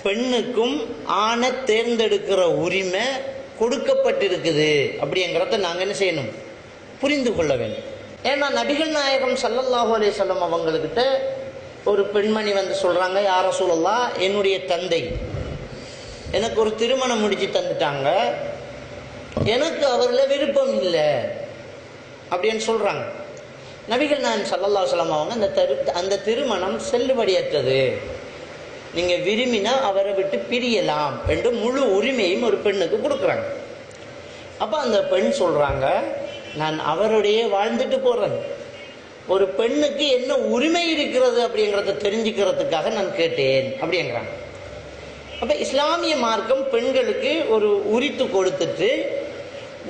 பெண்ணுக்கும் ஆணை தேர்ந்தெடுக்கிற உரிமை கொடுக்கப்பட்டிருக்குது அப்படிங்கிறத நாங்கள் என்ன செய்யணும், புரிந்து கொள்ள வேண்டும். ஏன்னா நபிகள் நாயகம் ஸல்லல்லாஹு அலைஹி வஸல்லம் அவங்கக்கிட்ட ஒரு பெண்மணி வந்து சொல்கிறாங்க, யா ரசூலல்லாஹ், என்னுடைய தந்தை எனக்கு ஒரு திருமணம் முடிச்சு தந்துட்டாங்க, எனக்கு அவரில் விருப்பம் இல்லை அப்படின்னு சொல்கிறாங்க. நபிகள் நாயகம் ஸல்லல்லாஹு அலைஹி வஸல்லம் அவங்க அந்த திருமணம் செல்லுபடியற்றது, நீங்கள் விரும்பினா அவரை விட்டு பிரியலாம் என்று முழு உரிமையும் ஒரு பெண்ணுக்கு கொடுக்குறாங்க. அப்போ அந்த பெண் சொல்கிறாங்க, நான் அவருடைய வாழ்ந்துட்டு போகிறேன், ஒரு பெண்ணுக்கு என்ன உரிமை இருக்கிறது அப்படிங்கிறத தெரிஞ்சுக்கிறதுக்காக நான் கேட்டேன் அப்படிங்கிறாங்க. அப்போ இஸ்லாமிய மார்க்கம் பெண்களுக்கு ஒரு உரித்து கொடுத்துட்டு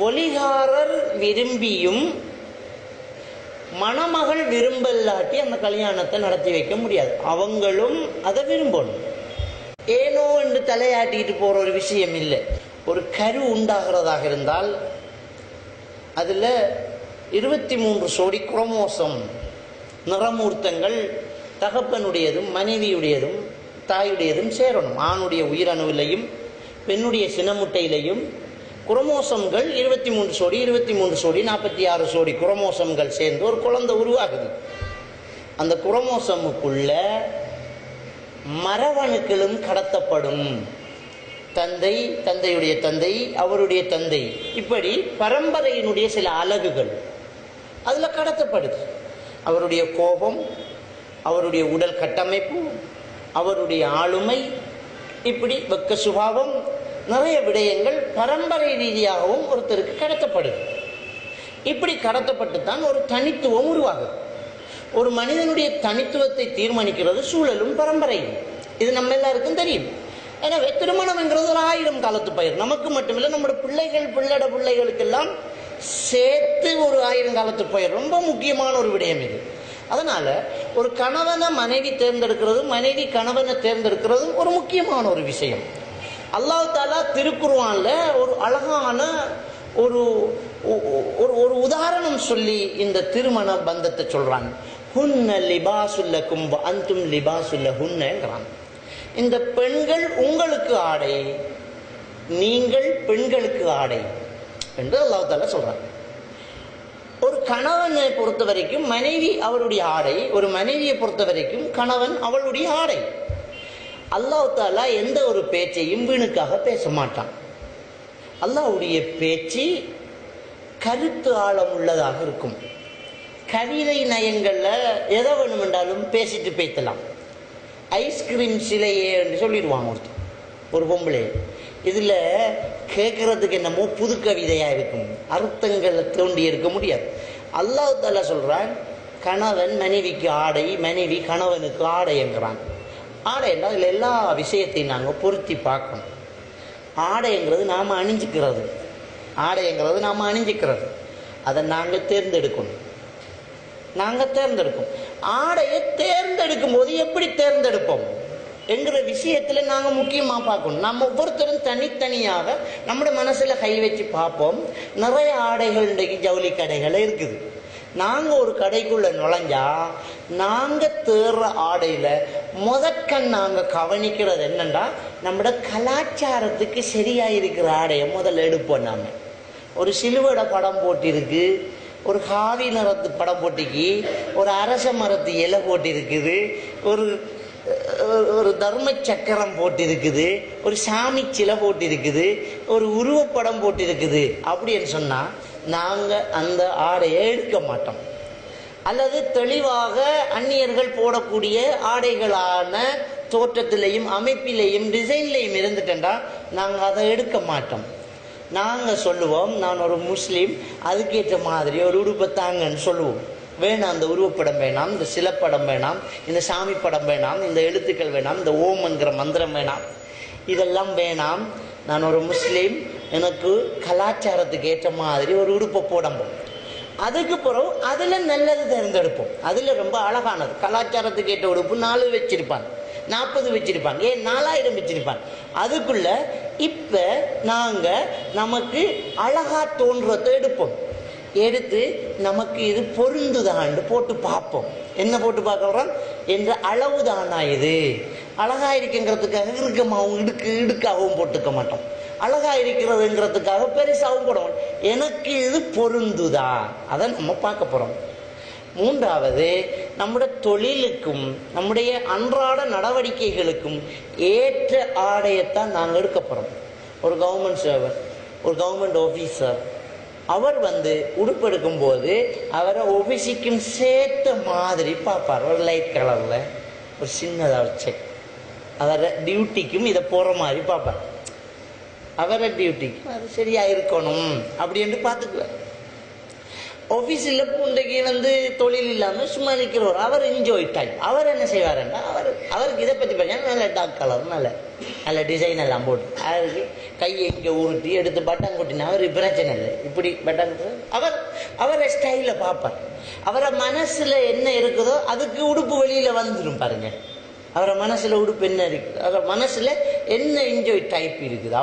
ஒலிகாரர் விரும்பியும் மணமகள் விரும்பலாட்டி அந்த கல்யாணத்தை நடத்தி வைக்க முடியாது. அவங்களும் அதை விரும்பணும். ஏனோ என்று தலையாட்டிட்டு போகிற ஒரு விஷயம் இல்லை. ஒரு கரு உண்டாகிறதாக இருந்தால் அதில் 23 சோடி குரோமோசோம் நிறமூர்த்தங்கள் தகப்பனுடையதும் மனைவியுடையதும் தாயுடையதும் சேரணும். ஆணுடைய உயிரணுவிலையும் பெண்ணுடைய சினமுட்டையிலையும் குரோமோசோம்கள் 23 சோடி 23 சோடி 46 சோடி குரோமோசோம்கள் சேர்ந்து ஒரு குழந்தை உருவாகுது. அந்த குரோமோசோமுக்குள்ள மரபணுக்களும் கடத்தப்படும். தந்தை, தந்தையுடைய தந்தை, அவருடைய தந்தை, இப்படி பரம்பரையினுடைய சில அலகுகள் அதில் கடத்தப்படுது. அவருடைய கோபம், அவருடைய உடல் கட்டமைப்பு, அவருடைய ஆளுமை, இப்படி வெக்க சுபாவம், நிறைய விடயங்கள் பரம்பரை ரீதியாகவும் ஒருத்தருக்கு கடத்தப்படுது. இப்படி கடத்தப்பட்டு தான் ஒரு தனித்துவம் உருவாகுது. ஒரு மனிதனுடைய தனித்துவத்தை தீர்மானிக்கிறது சூழலும் பரம்பரையும். இது நம்ம எல்லாருக்கும் தெரியும். எனவே திருமணம்ங்கிறது ஒரு 1000 காலத்து பயிர். நமக்கு மட்டுமில்லை, நம்முடைய பிள்ளைகளுக்கெல்லாம் சேர்த்து ஒரு 1000 காலத்து பயிர். ரொம்ப முக்கியமான ஒரு விடயம் இது. அதனால ஒரு கணவனை மனைவி தேர்ந்தெடுக்கிறதும் மனைவி கணவனை தேர்ந்தெடுக்கிறதும் ஒரு முக்கியமான ஒரு விஷயம். அல்லாஹ் தஆலா திருக்குர்ஆன்ல ஒரு அழகான ஒரு ஒரு உதாரணம் சொல்லி இந்த திருமண பந்தத்தை சொல்றாங்க. ஹுன்ன லிபாசுல்லக்கும் வ அன்தும் லிபாசுல்லஹுன்னங்கறாங்க. இந்த பெண்கள் உங்களுக்கு ஆடை, நீங்கள் பெண்களுக்கு ஆடை என்று அல்லாஹ் தஆலா சொல்றாங்க. ஒரு கணவனை பொறுத்த வரைக்கும் மனைவி அவருடைய ஆடை, ஒரு மனைவியை பொறுத்த வரைக்கும் கணவன் அவளுடைய ஆடை. அல்லாஹ் தஆலா எந்த ஒரு பேச்சையும் வீணுக்காக பேச மாட்டான். அல்லாஹ்வுடைய பேச்சு கருத்து ஆழம் உள்ளதாக இருக்கும். கவிதை நயங்களில் எதை வேணுமென்றாலும் பேசிட்டு பேசலாம். ஐஸ்கிரீம் சிலையே என்று சொல்லிடுவாங்க ஒருத்தர், ஒரு பொம்பளை. இதில் கேட்கறதுக்கு என்னமோ புது கவிதையாக இருக்கும், அர்த்தங்களை தோண்டி இருக்க முடியாது. அல்லாஹ் தஆலா சொல்கிறான், கணவன் மனைவிக்கு ஆடை, மனைவி கணவனுக்கு ஆடை என்கிறான். ஆடை என்றால் அதில் எல்லா விஷயத்தையும் நாங்கள் பொருத்தி பார்க்கணும். ஆடைங்கிறது நாம் அணிஞ்சிக்கிறது, ஆடைங்கிறது நாம் அணிஞ்சிக்கிறது, அதை நாங்கள் தேர்ந்தெடுக்கணும். ஆடையை தேர்ந்தெடுக்கும் போது எப்படி தேர்ந்தெடுப்போம் என்கிற விஷயத்தில் நாங்கள் முக்கியமாக பார்க்கணும். நம்ம ஒவ்வொருத்தரும் தனித்தனியாக நம்முடைய மனசில் கை வச்சு பார்ப்போம். நிறைய ஆடைகள் இன்றைக்கு ஜவுளி கடைகள் இருக்குது. நாங்கள் ஒரு கடைக்குள்ளே நுழைஞ்சா நாங்கள் தேர்ற ஆடையில் முதற்கண் நாங்கள் கவனிக்கிறது என்னென்னா, நம்மளோட கலாச்சாரத்துக்கு சரியாக இருக்கிற ஆடையை முதல்ல எடுப்போம். நாம் ஒரு சிலுவடை படம் போட்டிருக்கு, ஒரு காவி நிறத்து படம் போட்டிக்கு, ஒரு அரச மரத்து இலை போட்டிருக்குது, ஒரு தர்ம சக்கரம் போட்டிருக்குது, ஒரு சாமி சிலை போட்டிருக்குது, ஒரு உருவப்படம் போட்டிருக்குது அப்படின்னு சொன்னால் நாங்கள் அந்த ஆடையை எடுக்க மாட்டோம். அல்லது தெளிவாக அந்நியர்கள் போடக்கூடிய ஆடைகளான தோற்றத்திலையும் அமைப்பிலையும் டிசைன்லையும் இருந்துட்டேன்டா நாங்கள் அதை எடுக்க மாட்டோம். நாங்கள் சொல்லுவோம், நான் ஒரு முஸ்லீம், அதுக்கேற்ற மாதிரி ஒரு உடுப்பத்தாங்கன்னு சொல்லுவோம். வேணாம், அந்த உருவப்படம் வேணாம், இந்த சிலப்படம் வேணாம், இந்த சாமி படம் வேணாம், இந்த எழுத்துக்கள் வேணாம், இந்த ஓம் என்கிற மந்திரம் வேணாம், இதெல்லாம் வேணாம். நான் ஒரு முஸ்லீம், எனக்கு கலாச்சாரத்துக்கு ஏற்ற மாதிரி ஒரு உடுப்பை போடம்போம். அதுக்கு பிறகு அதில் நல்லது தேர்ந்தெடுப்போம். அதில் ரொம்ப அழகானது கலாச்சாரத்துக்கு ஏற்ற உடுப்பு 4 வச்சிருப்பாங்க, 40 வச்சிருப்பாங்க, ஏன் 4000 வச்சிருப்பாங்க. அதுக்குள்ள இப்போ நாங்கள் நமக்கு அழகா தோன்றதை எடுப்போம். எடுத்து நமக்கு இது பொருந்துதான்னு போட்டு பார்ப்போம். என்ன போட்டு பார்க்குறோம் என்ற அளவு தானா இது, அழகா இருக்குங்கிறதுக்காக இறுக்கமாகவும் இடுக்காகவும் போட்டுக்க மாட்டோம். அழகா இருக்கிறதுங்கிறதுக்காக பெருசாகவும் போட மாட்டோம். எனக்கு இது பொருந்துதா, அதை நம்ம பார்க்க போறோம். மூன்றாவது, நம்முடைய தொழிலுக்கும் நம்முடைய அன்றாட நடவடிக்கைகளுக்கும் ஏற்ற ஆடையத்தான் நாங்கள் எடுக்க போறோம். ஒரு கவர்மெண்ட் சர்வர், ஒரு கவர்மெண்ட் ஆஃபீஸர், அவர் உடுப்பு எடுக்கும் போது அவரை ஆஃபீஸுக்கும் சேர்த்த மாதிரி பார்ப்பார். ஒரு லைட் கலர்ல ஒரு சின்னதாக செக், அவரை டியூட்டிக்கும் இதை போற மாதிரி பார்ப்பார். அவரை டியூட்டிக்கும் அது சரியா இருக்கணும் அப்படின்னு பார்த்துக்குவார். ஆஃபீஸில் பூண்டைக்கு தொழில் இல்லாமல் சும்மா நிற்கிறவர், அவர் என்ஜாய் டைம். அவர் என்ன செய்வாருன்னா, அவருக்கு இதை பற்றி பார்த்தீங்கன்னா நல்ல டார்க் கலர், நல்ல டிசைன் எல்லாம் போட்டு அவருக்கு கையை இங்கே உருட்டி எடுத்து பட்டன் கொட்டினா அவருக்கு பிரச்சனை இல்லை. இப்படி பட்டன் அவரை ஸ்டைலில் பார்ப்பார். அவரை மனசில் என்ன இருக்குதோ அதுக்கு உடுப்பு வெளியில் வந்துடும் பாருங்க. அவரை மனசில் உடுப்பு என்ன இருக்குது, அவர் மனசில் என்ன என்ஜாய் டைப் இருக்குது,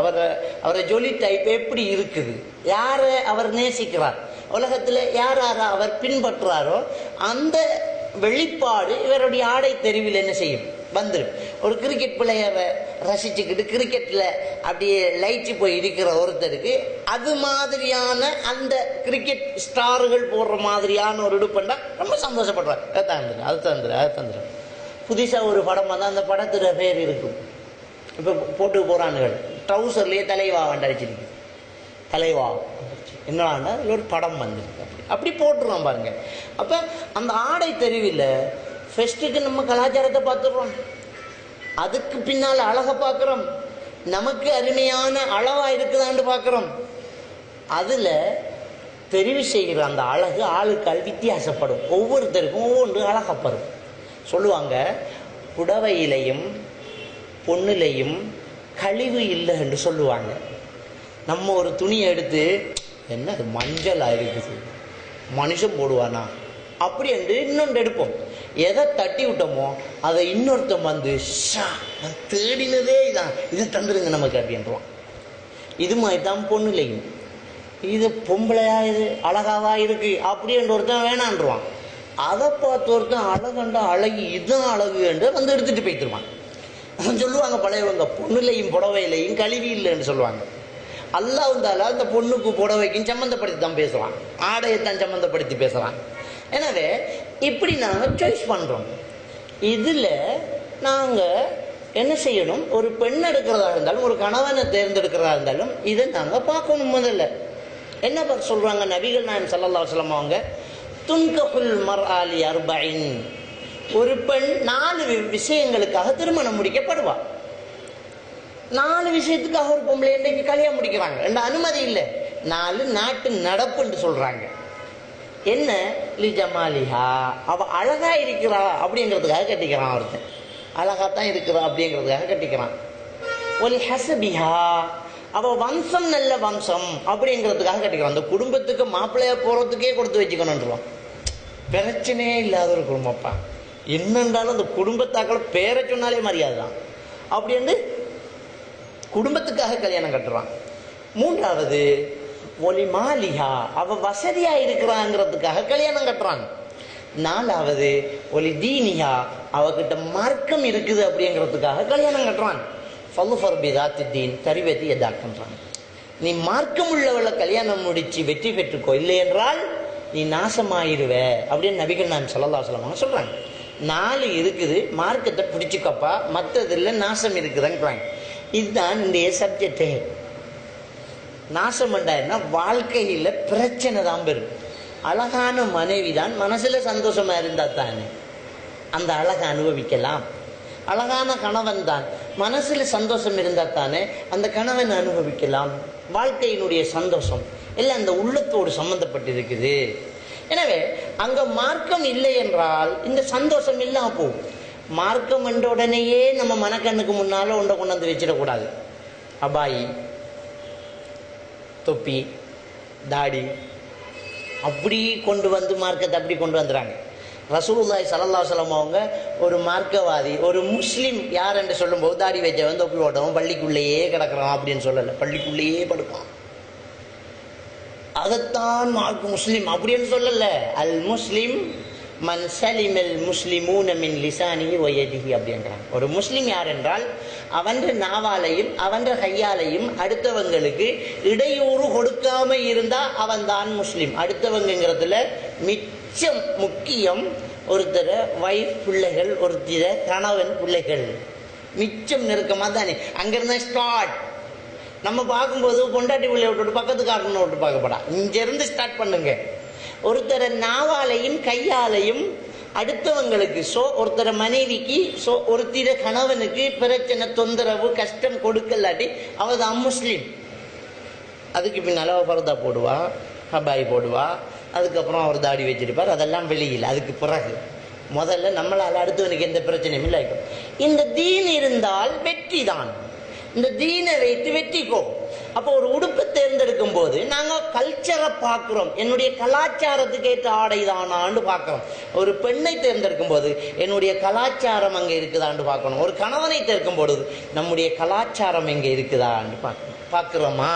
அவரை ஜொலி டைப் எப்படி இருக்குது, யாரை அவர் நேசிக்கிறார், உலகத்தில் யார் அவர் பின்பற்றுறாரோ அந்த வெளிப்பாடு இவருடைய ஆடை தெரிவில் என்ன செய்யும், வந்துடும். ஒரு கிரிக்கெட் பிளேயரை ரசிச்சுக்கிட்டு கிரிக்கெட்ல அப்படியே லைச்சு போய் இருக்கிற ஒருத்தருக்கு அது மாதிரியான அந்த கிரிக்கெட் ஸ்டார்கள் போடுற மாதிரியான ஒரு உடுப்புண்டா ரொம்ப சந்தோஷப்படுறார். அது தந்துடும். புதுசா ஒரு படம் வந்தால் அந்த படத்துல பேர் இருக்கும். இப்ப போட்டு போறானுகள் ட்ரௌசர்லயே தலைவா வண்டடிச்சிருக்கு. தலைவா என்னடா ஒரு படம் வந்துருக்கு. அப்படி போட்டுருவோம் பாருங்க. அப்ப அந்த ஆடை தெரிவில்ல ஃபெஸ்ட்டுக்கு நம்ம கலாச்சாரத்தை பார்த்துடுறோம், அதுக்கு பின்னால் அழகை பார்க்குறோம், நமக்கு அருமையான அளவா இருக்குதான்னு பார்க்குறோம். அதுல தெரிவு செய்கிற அந்த அழகு ஆளுக்கால் வித்தியாசப்படும். ஒவ்வொருத்தருக்கும் ஒவ்வொன்று அழகப்படும். சொல்லுவாங்க, புடவையிலையும் பொண்ணுலையும் கழிவு இல்லை என்று சொல்லுவாங்க. நம்ம ஒரு துணியை எடுத்து என்ன அது மஞ்சளா இருக்குது, மனுஷன் போடுவானா அப்படி என்று இன்னொன்று எடுப்போம். எதை தட்டி விட்டோமோ அதை இன்னொருத்தம் தேடினதே இதான், இதை தந்துருங்க நமக்கு அப்படின்றான். இது மாதிரி தான் பொண்ணுலையும், இது பொம்பளையா, இது அழகாவா இருக்கு அப்படின்ற ஒருத்தன் வேணான்றான். அதை பார்த்து ஒருத்தன் அழகண்டா அழகி, இதுதான் அழகு என்று எடுத்துட்டு போய்த்துருவான். சொல்லுவாங்க பழையவங்க, பொண்ணுலையும் புடவையிலையும் கழிவு இல்லைன்னு சொல்லுவாங்க. அல்லாஹ் அந்த பொண்ணுக்கு புடவைக்கும் சம்மந்தப்படுத்தி தான் பேசுவான், ஆடையத்தான் சம்மந்தப்படுத்தி பேசுறான். எனவே இப்படி நாங்கள் சாய்ஸ் பண்றோம். இதுல நாங்க என்ன செய்யணும், ஒரு பெண் எடுக்கிறதா இருந்தாலும் ஒரு கணவனை தேர்ந்தெடுக்கிறதா இருந்தாலும் இதை நாங்க பார்க்கணும். முதல்ல என்ன சொல்றாங்க நபிகள் நாயகம் ஸல்லல்லாஹு அலைஹி வஸல்லம் அவங்க, துன்கஹுல் மர்ஆலி அர்பஇன், ஒரு பெண் 4 விஷயங்களுக்காக திருமணம் முடிக்கப்படுவா. 4 விஷயத்துக்காக ஒரு பொம்பளை இன்றைக்கு கல்யாணம் முடிக்கிறாங்க. ரெண்டு அனுமதி இல்லை, 4 நாட்டு நடப்புன்னு சொல்றாங்க. என்ன, லிஜமாலிஹா, அவ அழகா இருக்கிறா அப்படிங்கிறதுக்காக கட்டிக்கிறான். ஒருத்தன் அழகாத்தான் இருக்கிறா அப்படிங்கிறதுக்காக கட்டிக்கிறான். ஒலி ஹசபிஹா, அவ வம்சம் நல்ல வம்சம் அப்படிங்கிறதுக்காக கட்டிக்கிறான். அந்த குடும்பத்துக்கு மாப்பிள்ளையா போறதுக்கே கொடுத்து வச்சுக்கணும்ன்றான். பிரச்சனையே இல்லாத ஒரு குடும்பப்பா, என்னன்றாலும் அந்த குடும்பத்தாக்களை பேரை சொன்னாலே மரியாதை தான் அப்படின்னு குடும்பத்துக்காக கல்யாணம் கட்டுறான். 3வது ஒலி மாலிஹா, அவ வசதியா இருக்கிறாங்கிறதுக்காக கல்யாணம் கட்டுறான். 4வது ஒலி தீனியா, அவகிட்ட மார்க்கம் இருக்குது அப்படிங்கிறதுக்காக கல்யாணம் கட்டுறான். தரிவதி எதாக்குன்றான், நீ மார்க்கம் உள்ளவளை கல்யாணம் முடிச்சு வெற்றி பெற்றுக்கோ, இல்லை என்றால் நீ நாசமாயிருவ அப்படின்னு நபிகள் நாயகம் ஸல்லல்லாஹு அலைஹி வஸல்லம் சொல்றாங்க. 4 இருக்குது, மார்க்கத்தை பிடிச்சுக்கப்பா, மற்றதுல நாசம் இருக்குதுன்றாங்க. இதுதான் இந்த சப்ஜெக்டே. நாசம் என்ன, வாழ்க்கையில பிரச்சனை தான் பெறும். அழகான மனைவி தான் மனசுல சந்தோஷமா இருந்தா தானே அந்த அழகை அனுபவிக்கலாம். அழகான கணவன் தான் மனசுல சந்தோஷம் இருந்தா தானே அந்த கணவன் அனுபவிக்கலாம். வாழ்க்கையினுடைய சந்தோஷம் எல்லாம் அந்த உள்ளத்தோடு சம்பந்தப்பட்டு இருக்குது. எனவே அங்க மார்க்கம் இல்லை என்றால் இந்த சந்தோஷம் இல்லாம போகும். மார்க்கம் என்ற உடனேயே நம்ம மனக்கண்ணுக்கு முன்னால ஒன்றை கொண்டு வந்து வச்சிடக்கூடாது. அபாயி, தொப்பி, தாடி அப்படி கொண்டு வந்து மார்க்கத்தை அப்படி கொண்டு வந்துறாங்க. ரசூலுல்லாஹி ஸல்லல்லாஹு அலைஹி வஸல்லம் அவங்க ஒரு மார்க்கவாதி, ஒரு முஸ்லீம் யார் என்று சொல்லும் போது தாடி வச்சவன் தொப்பி ஓட்டவன் பள்ளிக்குள்ளேயே கிடக்கிறான் அப்படின்னு சொல்லலை, பள்ளிக்குள்ளேயே படுப்பான். அதைத்தான் மார்க்க முஸ்லீம் அப்படின்னு சொல்லல. அல் முஸ்லிம் மன் சலிமல் முஸ்லிமூன மின் லிசானிஹி வ யதிஹி அப்படின்றாங்க. ஒரு முஸ்லிம் யார் என்றால் அவன் நாவாலையும் அவன் கையாலையும் அடுத்தவங்களுக்கு இடையூறு கொடுக்காம இருந்தா அவன் தான் முஸ்லிம். அடுத்தவங்கிறதுல மிச்சம் முக்கியம் ஒருத்தர வைஃப் பிள்ளைகள், ஒருத்தர கணவன் பிள்ளைகள், மிச்சம் நெருக்கமாக தானே. அங்கிருந்தா ஸ்டார்ட். நம்ம பார்க்கும்போது பொண்டாட்டி பிள்ளைய விட்டு பக்கத்துக்காரனை விட்டு பார்க்கப்படா, இங்கிருந்து ஸ்டார்ட் பண்ணுங்க. ஒருத்தர நாவாலையும் கையாலையும் அடுத்தவங்களுக்கு ஒருத்தர மனைவிக்கு ஒருத்தர கணவனுக்கு பிரச்சனை தொந்தரவு கஷ்டம் கொடுக்கலாட்டி அவள் தான் முஸ்லீம். அதுக்கு பின்னால் அவள் பரதா போடுவா, ஹபாய் போடுவா, அதுக்கப்புறம் அவர் தாடி வச்சிருப்பார், அதெல்லாம் வெளியில். அதுக்கு பிறகு முதல்ல நம்மளால் அடுத்தவனுக்கு எந்த பிரச்சனையும் இல்லை. இந்த தீன் இருந்தால் வெற்றி தான். இந்த தீனை வைத்து வெற்றிக்கோ. அப்போ ஒரு உடுப்பை தேர்ந்தெடுக்கும் போது நாங்கள் கல்ச்சரை பார்க்குறோம், என்னுடைய கலாச்சாரத்துக்கு ஏற்ற ஆடை தானான்னு பார்க்குறோம். ஒரு பெண்ணை தேர்ந்தெடுக்கும் போது என்னுடைய கலாச்சாரம் அங்கே இருக்குதான்னு பார்க்கணும். ஒரு கணவனை தேர்க்கும் பொழுது நம்முடைய கலாச்சாரம் எங்கே இருக்குதான்னு பார்க்குறோமா?